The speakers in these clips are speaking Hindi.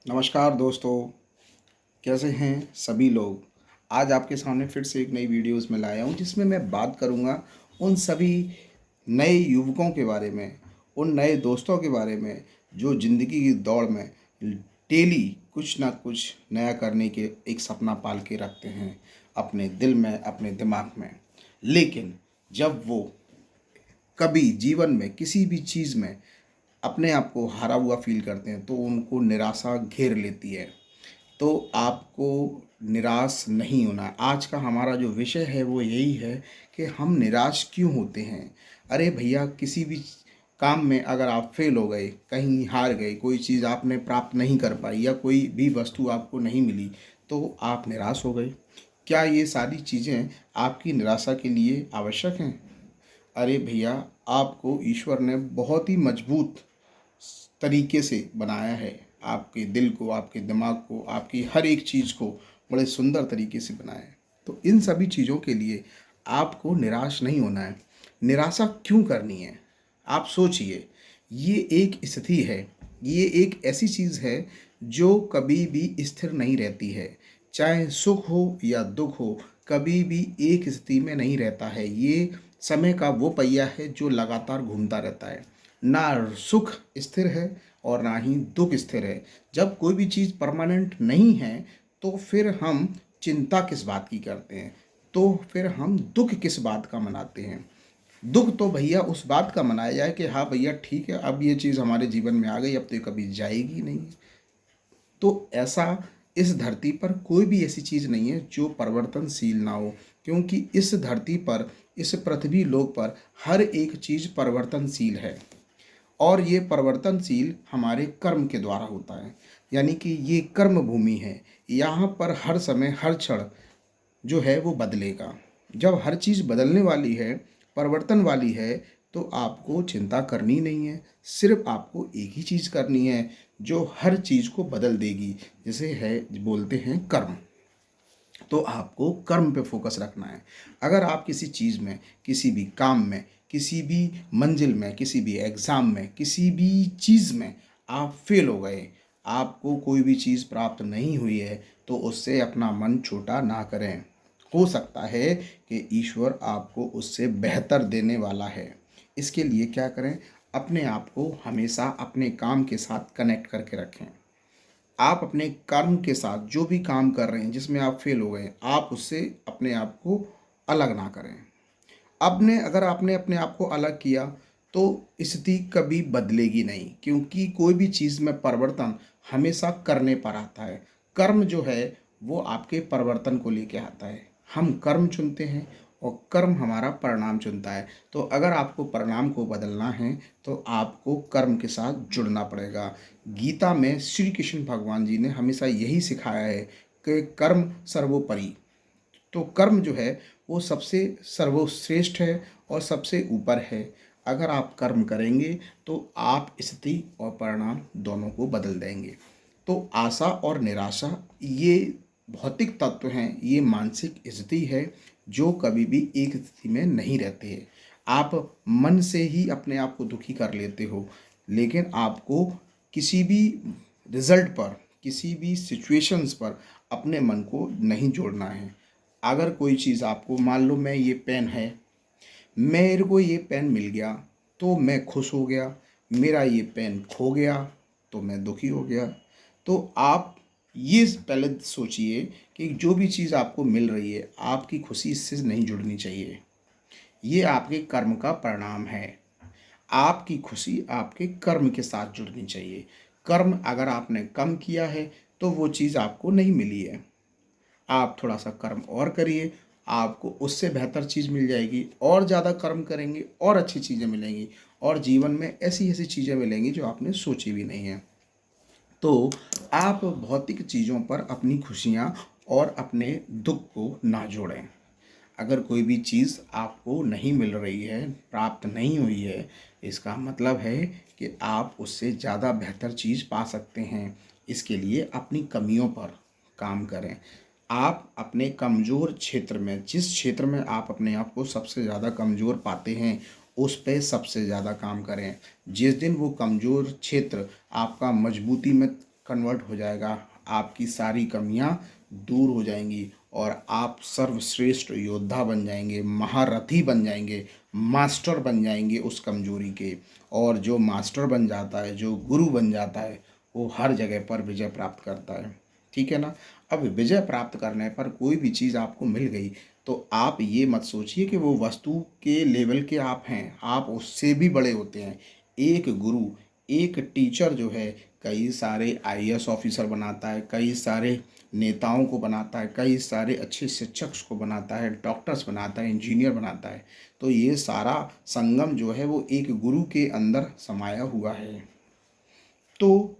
नमस्कार दोस्तों, कैसे हैं सभी लोग। आज आपके सामने फिर से एक नई वीडियोस में लाया हूं जिसमें मैं बात करूंगा उन सभी नए युवकों के बारे में, उन नए दोस्तों के बारे में जो ज़िंदगी की दौड़ में डेली कुछ ना कुछ नया करने के एक सपना पाल के रखते हैं अपने दिल में, अपने दिमाग में। लेकिन जब वो कभी जीवन में किसी भी चीज़ में अपने आप को हारा हुआ फील करते हैं तो उनको निराशा घेर लेती है। तो आपको निराश नहीं होना है। आज का हमारा जो विषय है वो यही है कि हम निराश क्यों होते हैं। अरे भैया, किसी भी काम में अगर आप फेल हो गए, कहीं हार गए, कोई चीज़ आपने प्राप्त नहीं कर पाई या कोई भी वस्तु आपको नहीं मिली तो आप निराश हो गए। क्या ये सारी चीज़ें आपकी निराशा के लिए आवश्यक हैं? अरे भैया, आपको ईश्वर ने बहुत ही मजबूत तरीके से बनाया है। आपके दिल को, आपके दिमाग को, आपकी हर एक चीज़ को बड़े सुंदर तरीके से बनाया है। तो इन सभी चीज़ों के लिए आपको निराश नहीं होना है। निराशा क्यों करनी है? आप सोचिए। ये एक स्थिति है, ये एक ऐसी चीज़ है जो कभी भी स्थिर नहीं रहती है। चाहे सुख हो या दुख हो, कभी भी एक स्थिति में नहीं रहता है। ये समय का वो पहिया है जो लगातार घूमता रहता है। ना सुख स्थिर है और ना ही दुख स्थिर है। जब कोई भी चीज़ परमानेंट नहीं है तो फिर हम चिंता किस बात की करते हैं, तो फिर हम दुख किस बात का मनाते हैं। दुख तो भैया उस बात का मनाया जाए कि हाँ भैया ठीक है, अब ये चीज़ हमारे जीवन में आ गई, अब तो ये कभी जाएगी नहीं। तो ऐसा इस धरती पर कोई भी ऐसी चीज़ नहीं है जो परिवर्तनशील ना हो, क्योंकि इस धरती पर, इस पृथ्वी लोक पर हर एक चीज़ परिवर्तनशील है। और ये परिवर्तनशील हमारे कर्म के द्वारा होता है। यानी कि ये कर्म भूमि है। यहाँ पर हर समय, हर क्षण जो है वो बदलेगा। जब हर चीज़ बदलने वाली है, परिवर्तन वाली है, तो आपको चिंता करनी नहीं है। सिर्फ आपको एक ही चीज़ करनी है जो हर चीज़ को बदल देगी, जिसे है बोलते हैं कर्म। तो आपको कर्म पे फोकस रखना है। अगर आप किसी चीज़ में, किसी भी काम में, किसी भी मंजिल में, किसी भी एग्ज़ाम में, किसी भी चीज़ में आप फेल हो गए, आपको कोई भी चीज़ प्राप्त नहीं हुई है, तो उससे अपना मन छोटा ना करें। हो सकता है कि ईश्वर आपको उससे बेहतर देने वाला है। इसके लिए क्या करें? अपने आप को हमेशा अपने काम के साथ कनेक्ट करके रखें। आप अपने कर्म के साथ जो भी काम कर रहे हैं जिसमें आप फेल हो गए, आप उससे अपने आप को अलग ना करें। अगर आपने अपने आप को अलग किया तो स्थिति कभी बदलेगी नहीं, क्योंकि कोई भी चीज़ में परिवर्तन हमेशा करने पर आता है। कर्म जो है वो आपके परिवर्तन को लेके आता है। हम कर्म चुनते हैं और कर्म हमारा परिणाम चुनता है। तो अगर आपको परिणाम को बदलना है तो आपको कर्म के साथ जुड़ना पड़ेगा। गीता में श्री कृष्ण भगवान जी ने हमेशा यही सिखाया है कि कर्म सर्वोपरि। तो कर्म जो है वो सबसे सर्वश्रेष्ठ है और सबसे ऊपर है। अगर आप कर्म करेंगे तो आप स्थिति और परिणाम दोनों को बदल देंगे। तो आशा और निराशा ये भौतिक तत्व हैं, ये मानसिक स्थिति है जो कभी भी एक स्थिति में नहीं रहते हैं। आप मन से ही अपने आप को दुखी कर लेते हो, लेकिन आपको किसी भी रिजल्ट पर, किसी भी सिचुएशंस पर अपने मन को नहीं जोड़ना है। अगर कोई चीज़ आपको, मान लो मैं ये पेन है, मेरे को ये पेन मिल गया तो मैं खुश हो गया, मेरा ये पेन खो गया तो मैं दुखी हो गया। तो आप ये पहले सोचिए कि जो भी चीज़ आपको मिल रही है, आपकी खुशी इससे नहीं जुड़नी चाहिए। ये आपके कर्म का परिणाम है। आपकी खुशी आपके कर्म के साथ जुड़नी चाहिए। कर्म अगर आपने कम किया है तो वो चीज़ आपको नहीं मिली है। आप थोड़ा सा कर्म और करिए, आपको उससे बेहतर चीज़ मिल जाएगी। और ज़्यादा कर्म करेंगे और अच्छी चीज़ें मिलेंगी, और जीवन में ऐसी ऐसी चीज़ें मिलेंगी जो आपने सोची भी नहीं है। तो आप भौतिक चीज़ों पर अपनी खुशियाँ और अपने दुख को ना जोड़ें। अगर कोई भी चीज़ आपको नहीं मिल रही है, प्राप्त नहीं हुई है, इसका मतलब है कि आप उससे ज़्यादा बेहतर चीज़ पा सकते हैं। इसके लिए अपनी कमियों पर काम करें। आप अपने कमज़ोर क्षेत्र में, जिस क्षेत्र में आप अपने आप को सबसे ज़्यादा कमज़ोर पाते हैं, उस पे सबसे ज़्यादा काम करें। जिस दिन वो कमज़ोर क्षेत्र आपका मजबूती में कन्वर्ट हो जाएगा, आपकी सारी कमियां दूर हो जाएंगी और आप सर्वश्रेष्ठ योद्धा बन जाएंगे, महारथी बन जाएंगे, मास्टर बन जाएंगे उस कमजोरी के। और जो मास्टर बन जाता है, जो गुरु बन जाता है, वो हर जगह पर विजय प्राप्त करता है। ठीक है ना। अब विजय प्राप्त करने पर कोई भी चीज़ आपको मिल गई तो आप ये मत सोचिए कि वो वस्तु के लेवल के आप हैं, आप उससे भी बड़े होते हैं। एक गुरु, एक टीचर जो है कई सारे आईएएस ऑफिसर बनाता है, कई सारे नेताओं को बनाता है, कई सारे अच्छे शिक्षक को बनाता है, डॉक्टर्स बनाता है, इंजीनियर बनाता है। तो ये सारा संगम जो है वो एक गुरु के अंदर समाया हुआ है। तो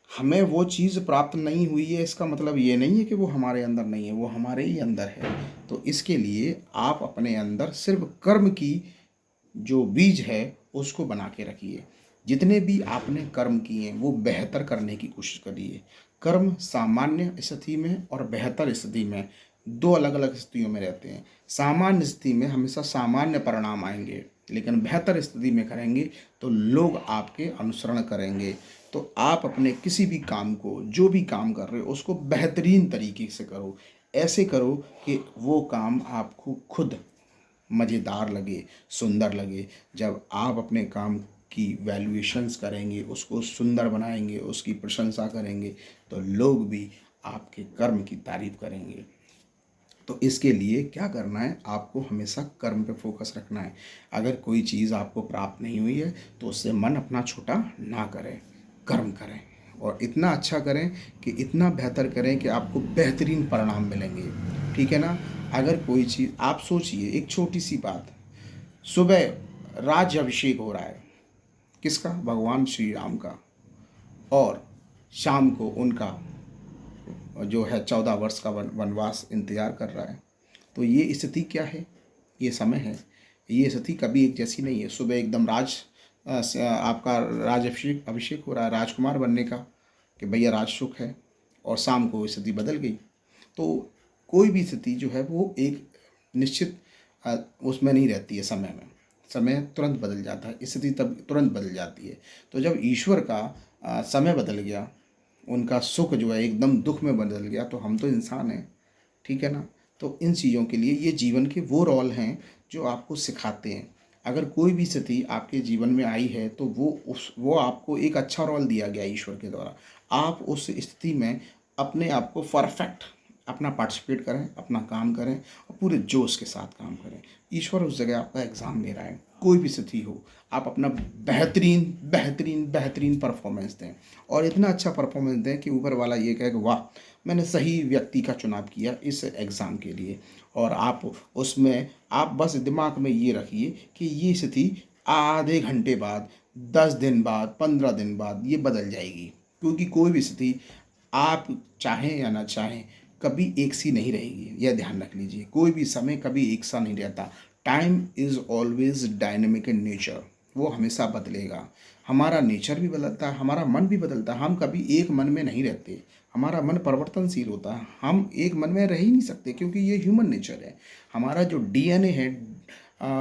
हमें वो चीज़ प्राप्त नहीं हुई है इसका मतलब ये नहीं है कि वो हमारे अंदर नहीं है, वो हमारे ही अंदर है। तो इसके लिए आप अपने अंदर सिर्फ कर्म की जो बीज है उसको बना के रखिए। जितने भी आपने कर्म किए हैं वो बेहतर करने की कोशिश करिए। कर्म सामान्य स्थिति में और बेहतर स्थिति में दो अलग अलग स्थितियों में रहते हैं। सामान्य स्थिति में हमेशा सामान्य परिणाम आएंगे, लेकिन बेहतर स्थिति में करेंगे तो लोग आपके अनुसरण करेंगे। तो आप अपने किसी भी काम को, जो भी काम कर रहे हो, उसको बेहतरीन तरीके से करो। ऐसे करो कि वो काम आपको खुद मज़ेदार लगे, सुंदर लगे। जब आप अपने काम की वैल्यूएशंस करेंगे, उसको सुंदर बनाएंगे, उसकी प्रशंसा करेंगे, तो लोग भी आपके कर्म की तारीफ करेंगे। तो इसके लिए क्या करना है, आपको हमेशा कर्म पे फोकस रखना है। अगर कोई चीज़ आपको प्राप्त नहीं हुई है तो उससे मन अपना छोटा ना करें, कर्म करें और इतना अच्छा करें कि इतना बेहतर करें कि आपको बेहतरीन परिणाम मिलेंगे। ठीक है ना। अगर कोई चीज़ आप सोचिए, एक छोटी सी बात, सुबह राज्य अभिषेक हो रहा है, किसका? भगवान श्री राम का। और शाम को उनका जो है 14 वर्ष का वनवास इंतजार कर रहा है। तो ये स्थिति क्या है? ये समय है। ये स्थिति कभी एक जैसी नहीं है। सुबह एकदम आपका राज अभिषेक अभिषेक हो रहा है राजकुमार बनने का, कि भैया राज सुख है, और शाम को स्थिति बदल गई। तो कोई भी स्थिति जो है वो एक निश्चित उसमें नहीं रहती है समय में। समय तुरंत बदल जाता है, स्थिति तब तुरंत बदल जाती है। तो जब ईश्वर का समय बदल गया, उनका सुख जो है एकदम दुख में बदल गया, तो हम तो इंसान हैं। ठीक है ना। तो इन चीज़ों के लिए ये जीवन के वो रोल हैं जो आपको सिखाते हैं। अगर कोई भी स्थिति आपके जीवन में आई है तो वो आपको एक अच्छा रोल दिया गया ईश्वर के द्वारा। आप उस स्थिति में अपने आप को परफेक्ट अपना पार्टिसिपेट करें, अपना काम करें और पूरे जोश के साथ काम करें। ईश्वर उस जगह आपका एग्ज़ाम ले रहा है। कोई भी स्थिति हो, आप अपना बेहतरीन बेहतरीन बेहतरीन परफॉर्मेंस दें और इतना अच्छा परफॉर्मेंस दें कि ऊपर वाला ये कहे कि वाह, मैंने सही व्यक्ति का चुनाव किया इस एग्ज़ाम के लिए। और आप उसमें आप बस दिमाग में ये रखिए कि ये स्थिति आधे घंटे बाद, 10 दिन बाद, 15 दिन बाद ये बदल जाएगी। क्योंकि कोई भी स्थिति आप चाहें या ना चाहें कभी एक सी नहीं रहेगी। यह ध्यान रख लीजिए, कोई भी समय कभी एक सा नहीं रहता। Time is always dynamic in nature. वो हमेशा बदलेगा। हमारा नेचर भी बदलता है, हमारा मन भी बदलता है। हम कभी एक मन में नहीं रहते, हमारा मन परिवर्तनशील होता है। हम एक मन में रह ही नहीं सकते क्योंकि ये ह्यूमन नेचर है। हमारा जो डीएनए है,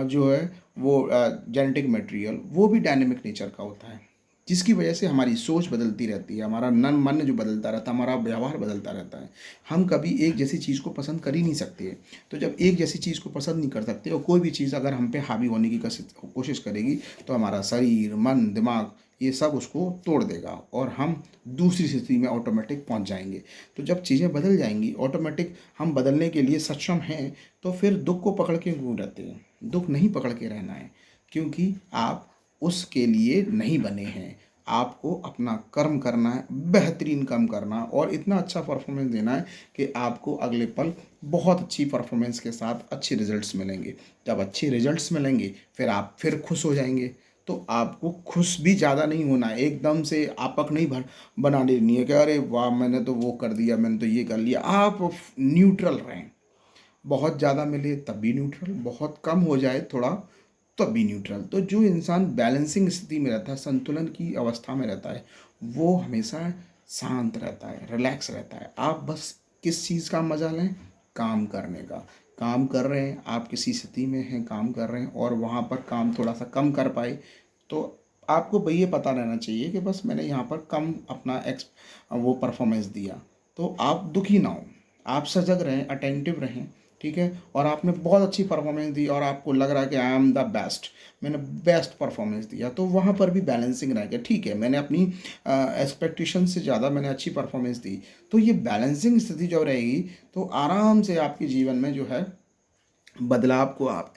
जो है वो जेनेटिक मटेरियल, वो भी डायनेमिक नेचर का होता है, जिसकी वजह से हमारी सोच बदलती रहती है, हमारा मन जो बदलता रहता है, हमारा व्यवहार बदलता रहता है। हम कभी एक जैसी चीज़ को पसंद कर ही नहीं सकते। तो जब एक जैसी चीज़ को पसंद नहीं कर सकते और कोई भी चीज़ अगर हम पे हावी होने की कोशिश करेगी तो हमारा शरीर, मन, दिमाग ये सब उसको तोड़ देगा और हम दूसरी स्थिति में ऑटोमेटिक पहुंच जाएंगे। तो जब चीज़ें बदल जाएंगी ऑटोमेटिक, हम बदलने के लिए सक्षम हैं, तो फिर दुख को पकड़ के क्यों रहते हैं? दुख नहीं पकड़ के रहना है, क्योंकि आप उसके लिए नहीं बने हैं। आपको अपना कर्म करना है, बेहतरीन कर्म करना है और इतना अच्छा परफॉर्मेंस देना है कि आपको अगले पल बहुत अच्छी परफॉर्मेंस के साथ अच्छे रिजल्ट्स मिलेंगे। जब अच्छे रिजल्ट्स मिलेंगे फिर आप फिर खुश हो जाएंगे। तो आपको खुश भी ज़्यादा नहीं होना है, एकदम से आपक नहीं बना देनी है कि अरे वाह मैंने तो वो कर दिया, मैंने तो ये कर लिया। आप न्यूट्रल रहें। बहुत ज़्यादा मिले तब भी न्यूट्रल, बहुत कम हो जाए थोड़ा तब भी न्यूट्रल। तो जो इंसान बैलेंसिंग स्थिति में रहता है, संतुलन की अवस्था में रहता है, वो हमेशा शांत रहता है, रिलैक्स रहता है। आप बस किस चीज़ का मजा लें? काम करने का। काम कर रहे हैं, आप किसी स्थिति में हैं, काम कर रहे हैं और वहाँ पर काम थोड़ा सा कम कर पाए तो आपको भाई ये पता रहना चाहिए कि बस मैंने यहाँ पर कम अपना वो परफॉर्मेंस दिया, तो आप दुखी ना हो, आप सजग रहें, अटेंटिव रहें, ठीक है। और आपने बहुत अच्छी परफॉर्मेंस दी और आपको लग रहा है कि आई एम द बेस्ट, मैंने बेस्ट परफॉर्मेंस दिया, तो वहाँ पर भी बैलेंसिंग रहेगा। ठीक है, मैंने अपनी एक्सपेक्टेशन से ज़्यादा मैंने अच्छी परफॉर्मेंस दी, तो ये बैलेंसिंग स्थिति जो रहेगी, तो आराम से आपके जीवन में जो है बदलाव को आप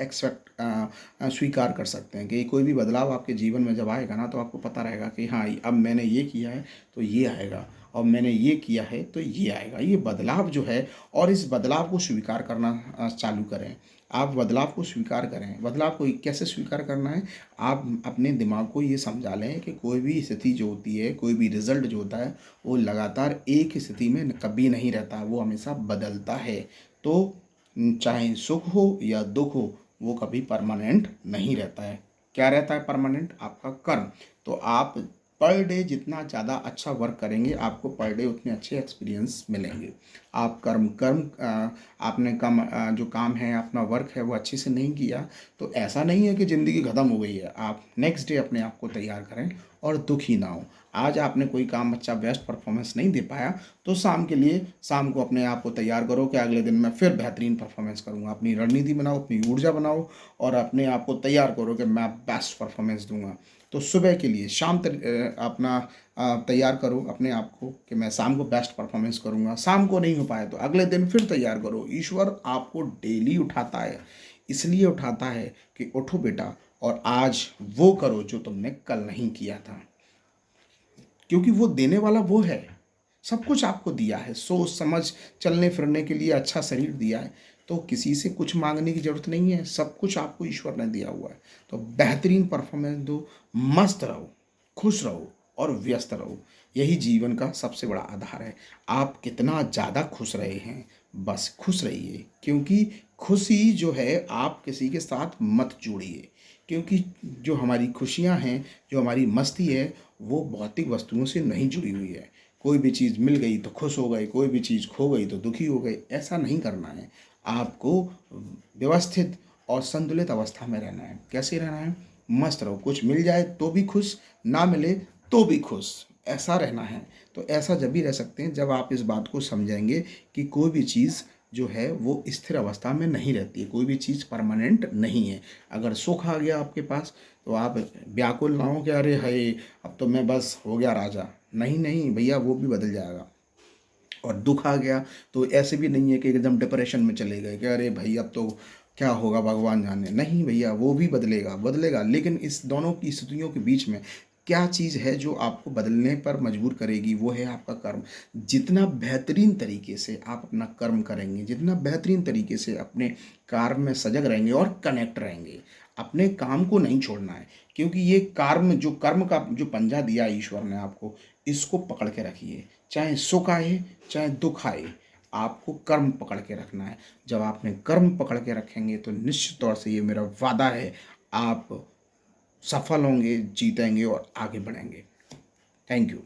स्वीकार कर सकते हैं कि कोई भी बदलाव आपके जीवन में जब आएगा ना, तो आपको पता रहेगा कि हाँ, अब मैंने ये किया है तो ये आएगा, और मैंने ये किया है तो ये आएगा, ये बदलाव जो है। और इस बदलाव को स्वीकार करना चालू करें। आप बदलाव को स्वीकार करें। बदलाव को कैसे स्वीकार करना है? आप अपने दिमाग को ये समझा लें कि कोई भी स्थिति जो होती है, कोई भी रिजल्ट जो होता है, वो लगातार एक ही स्थिति में कभी नहीं रहता, वो हमेशा बदलता है। तो चाहे सुख हो या दुख हो, वो कभी परमानेंट नहीं रहता है। क्या रहता है परमानेंट? आपका कर्म। तो आप पर डे जितना ज़्यादा अच्छा वर्क करेंगे, आपको पर डे उतने अच्छे एक्सपीरियंस मिलेंगे। आप कर्म कर्म आपने जो काम है, अपना वर्क है, वो अच्छे से नहीं किया, तो ऐसा नहीं है कि ज़िंदगी ख़त्म हो गई है। आप नेक्स्ट डे अपने आप को तैयार करें और दुखी ना हो। आज आपने कोई काम अच्छा बेस्ट परफॉर्मेंस नहीं दे पाया, तो शाम को अपने आप को तैयार करो कि अगले दिन मैं फिर बेहतरीन परफॉर्मेंस करूंगा। अपनी रणनीति बनाओ, अपनी ऊर्जा बनाओ, और अपने आप को तैयार करो कि मैं बेस्ट परफॉर्मेंस दूंगा। तो सुबह के लिए अपना तैयार करो अपने आप को कि मैं शाम को बेस्ट परफॉर्मेंस करूंगा। शाम को नहीं हो पाया तो अगले दिन फिर तैयार करो। ईश्वर आपको डेली उठाता है, इसलिए उठाता है कि उठो बेटा, और आज वो करो जो तुमने कल नहीं किया था, क्योंकि वो देने वाला वो है। सब कुछ आपको दिया है, सोच समझ चलने फिरने के लिए अच्छा शरीर दिया है, तो किसी से कुछ मांगने की ज़रूरत नहीं है। सब कुछ आपको ईश्वर ने दिया हुआ है। तो बेहतरीन परफॉर्मेंस दो, मस्त रहो, खुश रहो और व्यस्त रहो। यही जीवन का सबसे बड़ा आधार है। आप कितना ज़्यादा खुश रहे हैं, बस खुश रहिए, क्योंकि खुशी जो है, आप किसी के साथ मत जोड़िए, क्योंकि जो हमारी खुशियाँ हैं, जो हमारी मस्ती है, वो भौतिक वस्तुओं से नहीं जुड़ी हुई है। कोई भी चीज़ मिल गई तो खुश हो गए, कोई भी चीज़ खो गई तो दुखी हो गए, ऐसा नहीं करना है। आपको व्यवस्थित और संतुलित अवस्था में रहना है। कैसे रहना है? मस्त रहो, कुछ मिल जाए तो भी खुश, ना मिले तो भी खुश, ऐसा रहना है। तो ऐसा जब भी रह सकते हैं जब आप इस बात को समझेंगे कि कोई भी चीज़ जो है वो स्थिर अवस्था में नहीं रहती है, कोई भी चीज़ परमानेंट नहीं है। अगर सुख आ गया आपके पास, तो आप व्याकुल ना हो कि अरे हाय, अब तो मैं बस हो गया राजा। नहीं नहीं भैया, वो भी बदल जाएगा। और दुख आ गया तो ऐसे भी नहीं है कि एकदम डिप्रेशन में चले गए कि अरे भाई अब तो क्या होगा भगवान जाने। नहीं भैया, वो भी बदलेगा बदलेगा, लेकिन इस दोनों की स्थितियों के बीच में क्या चीज़ है जो आपको बदलने पर मजबूर करेगी? वो है आपका कर्म। जितना बेहतरीन तरीके से आप अपना कर्म करेंगे, जितना बेहतरीन तरीके से अपने कार्य में सजग रहेंगे और कनेक्ट रहेंगे, अपने काम को नहीं छोड़ना है, क्योंकि ये कर्म का जो पंजा दिया ईश्वर ने आपको, इसको पकड़ के रखिए। चाहे सुख आए चाहे दुख आए, आपको कर्म पकड़ के रखना है। जब आपने कर्म पकड़ के रखेंगे तो निश्चित तौर से, ये मेरा वादा है, आप सफल होंगे, जीतेंगे और आगे बढ़ेंगे। Thank you.